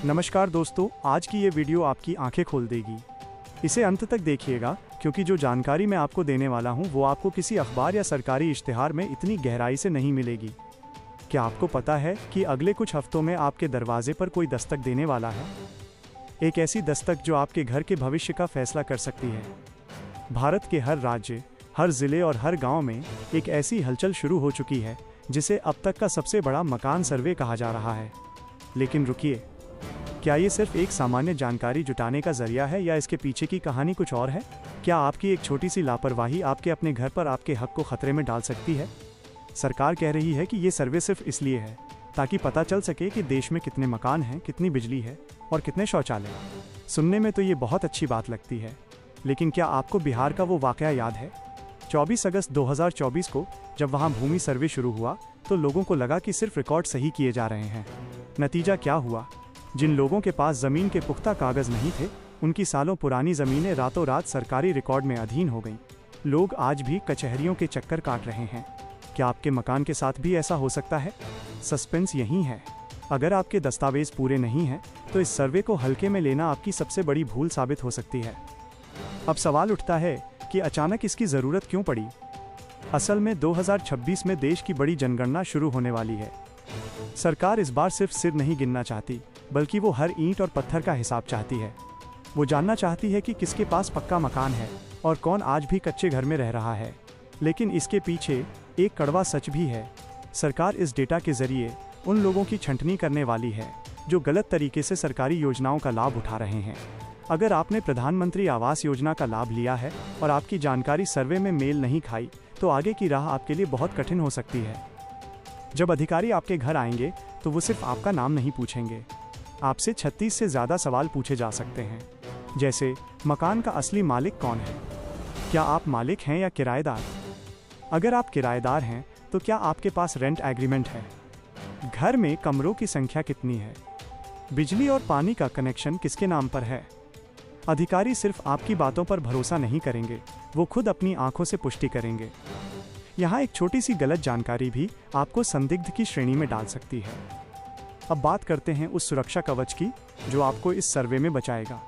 नमस्कार दोस्तों, आज की ये वीडियो आपकी आंखें खोल देगी। इसे अंत तक देखिएगा क्योंकि जो जानकारी मैं आपको देने वाला हूँ वो आपको किसी अखबार या सरकारी इश्तिहार में इतनी गहराई से नहीं मिलेगी। क्या आपको पता है कि अगले कुछ हफ्तों में आपके दरवाजे पर कोई दस्तक देने वाला है? एक ऐसी दस्तक जो आपके घर के भविष्य का फैसला कर सकती है। भारत के हर राज्य, हर जिले और हर गांव में एक ऐसी हलचल शुरू हो चुकी है जिसे अब तक का सबसे बड़ा मकान सर्वे कहा जा रहा है। लेकिन रुकिए, क्या ये सिर्फ एक सामान्य जानकारी जुटाने का जरिया है या इसके पीछे की कहानी कुछ और है? क्या आपकी एक छोटी सी लापरवाही आपके अपने घर पर आपके हक को खतरे में डाल सकती है? सरकार कह रही है कि ये सर्वे सिर्फ इसलिए है ताकि पता चल सके कि देश में कितने मकान हैं, कितनी बिजली है और कितने शौचालय। सुनने में तो ये बहुत अच्छी बात लगती है, लेकिन क्या आपको बिहार का वो वाकया याद है? 24 अगस्त 2024 को जब वहाँ भूमि सर्वे शुरू हुआ तो लोगों को लगा कि सिर्फ रिकॉर्ड सही किए जा रहे हैं। नतीजा क्या हुआ? जिन लोगों के पास जमीन के पुख्ता कागज नहीं थे, उनकी सालों पुरानी जमीनें रातों रात सरकारी रिकॉर्ड में अधीन हो गईं। लोग आज भी कचहरियों के चक्कर काट रहे हैं। क्या आपके मकान के साथ भी ऐसा हो सकता है? सस्पेंस यही है। अगर आपके दस्तावेज पूरे नहीं हैं, तो इस सर्वे को हल्के में लेना आपकी सबसे बड़ी भूल साबित हो सकती है। अब सवाल उठता है कि अचानक इसकी ज़रूरत क्यों पड़ी? असल में 2026 में देश की बड़ी जनगणना शुरू होने वाली है। सरकार इस बार सिर्फ सिर नहीं गिनना चाहती, बल्कि वो हर ईंट और पत्थर का हिसाब चाहती है। वो जानना चाहती है कि किसके पास पक्का मकान है और कौन आज भी कच्चे घर में रह रहा है। लेकिन इसके पीछे एक कड़वा सच भी है। सरकार इस डेटा के जरिए उन लोगों की छंटनी करने वाली है जो गलत तरीके से सरकारी योजनाओं का लाभ उठा रहे हैं। अगर आपने प्रधानमंत्री आवास योजना का लाभ लिया है और आपकी जानकारी सर्वे में मेल नहीं खाई, तो आगे की राह आपके लिए बहुत कठिन हो सकती है। जब अधिकारी आपके घर आएंगे तो वो सिर्फ आपका नाम नहीं पूछेंगे, आपसे 36 से ज़्यादा सवाल पूछे जा सकते हैं। जैसे, मकान का असली मालिक कौन है? क्या आप मालिक हैं या किराएदार? अगर आप किराएदार हैं तो क्या आपके पास रेंट एग्रीमेंट है? घर में कमरों की संख्या कितनी है? बिजली और पानी का कनेक्शन किसके नाम पर है? अधिकारी सिर्फ आपकी बातों पर भरोसा नहीं करेंगे, वो खुद अपनी आंखों से पुष्टि करेंगे। यहाँ एक छोटी सी गलत जानकारी भी आपको संदिग्ध की श्रेणी में डाल सकती है। अब बात करते हैं उस सुरक्षा कवच की जो आपको इस सर्वे में बचाएगा।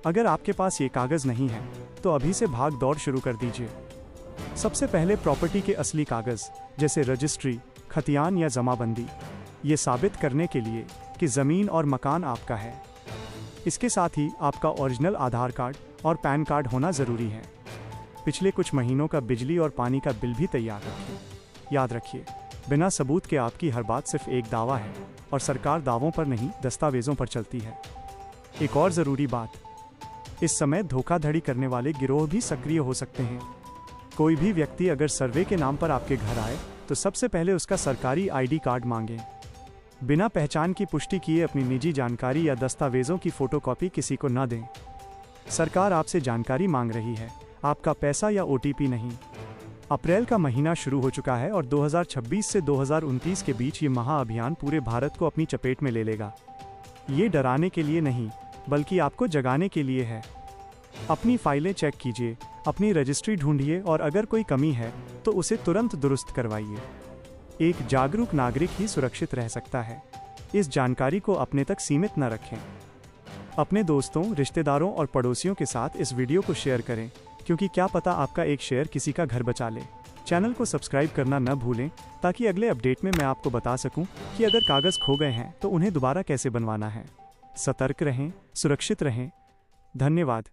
अगर आपके पास ये कागज नहीं है तो अभी से भाग दौड़ शुरू कर दीजिए। सबसे पहले प्रॉपर्टी के असली कागज जैसे रजिस्ट्री, खतियान या जमाबंदी, ये साबित करने के लिए कि ज़मीन और मकान आपका है। इसके साथ ही आपका ओरिजिनल आधार कार्ड और पैन कार्ड होना ज़रूरी है। पिछले कुछ महीनों का बिजली और पानी का बिल भी तैयार रखिए। याद रखिए, बिना सबूत के आपकी हर बात सिर्फ एक दावा है और सरकार दावों पर नहीं, दस्तावेजों पर चलती है। एक और ज़रूरी बात, इस समय धोखाधड़ी करने वाले गिरोह भी सक्रिय हो सकते हैं। कोई भी व्यक्ति अगर सर्वे के नाम पर आपके घर आए तो सबसे पहले उसका सरकारी ID कार्ड मांगें। बिना पहचान की पुष्टि किए अपनी निजी जानकारी या दस्तावेजों की फोटोकॉपी किसी को न दें। सरकार आपसे जानकारी मांग रही है, आपका पैसा या OTP नहीं। अप्रैल का महीना शुरू हो चुका है और 2026 से 2029 के बीच ये महाअभियान पूरे भारत को अपनी चपेट में ले लेगा। ये डराने के लिए नहीं, बल्कि आपको जगाने के लिए है। अपनी फाइलें चेक कीजिए, अपनी रजिस्ट्री ढूंढिए और अगर कोई कमी है तो उसे तुरंत दुरुस्त करवाइए। एक जागरूक नागरिक ही सुरक्षित रह सकता है। इस जानकारी को अपने तक सीमित न रखें। अपने दोस्तों, रिश्तेदारों और पड़ोसियों के साथ इस वीडियो को शेयर करें, क्योंकि क्या पता आपका एक शेयर किसी का घर बचा ले। चैनल को सब्सक्राइब करना न भूलें ताकि अगले अपडेट में मैं आपको बता सकूं कि अगर कागज़ खो गए हैं तो उन्हें दोबारा कैसे बनवाना है। सतर्क रहें, सुरक्षित रहें। धन्यवाद।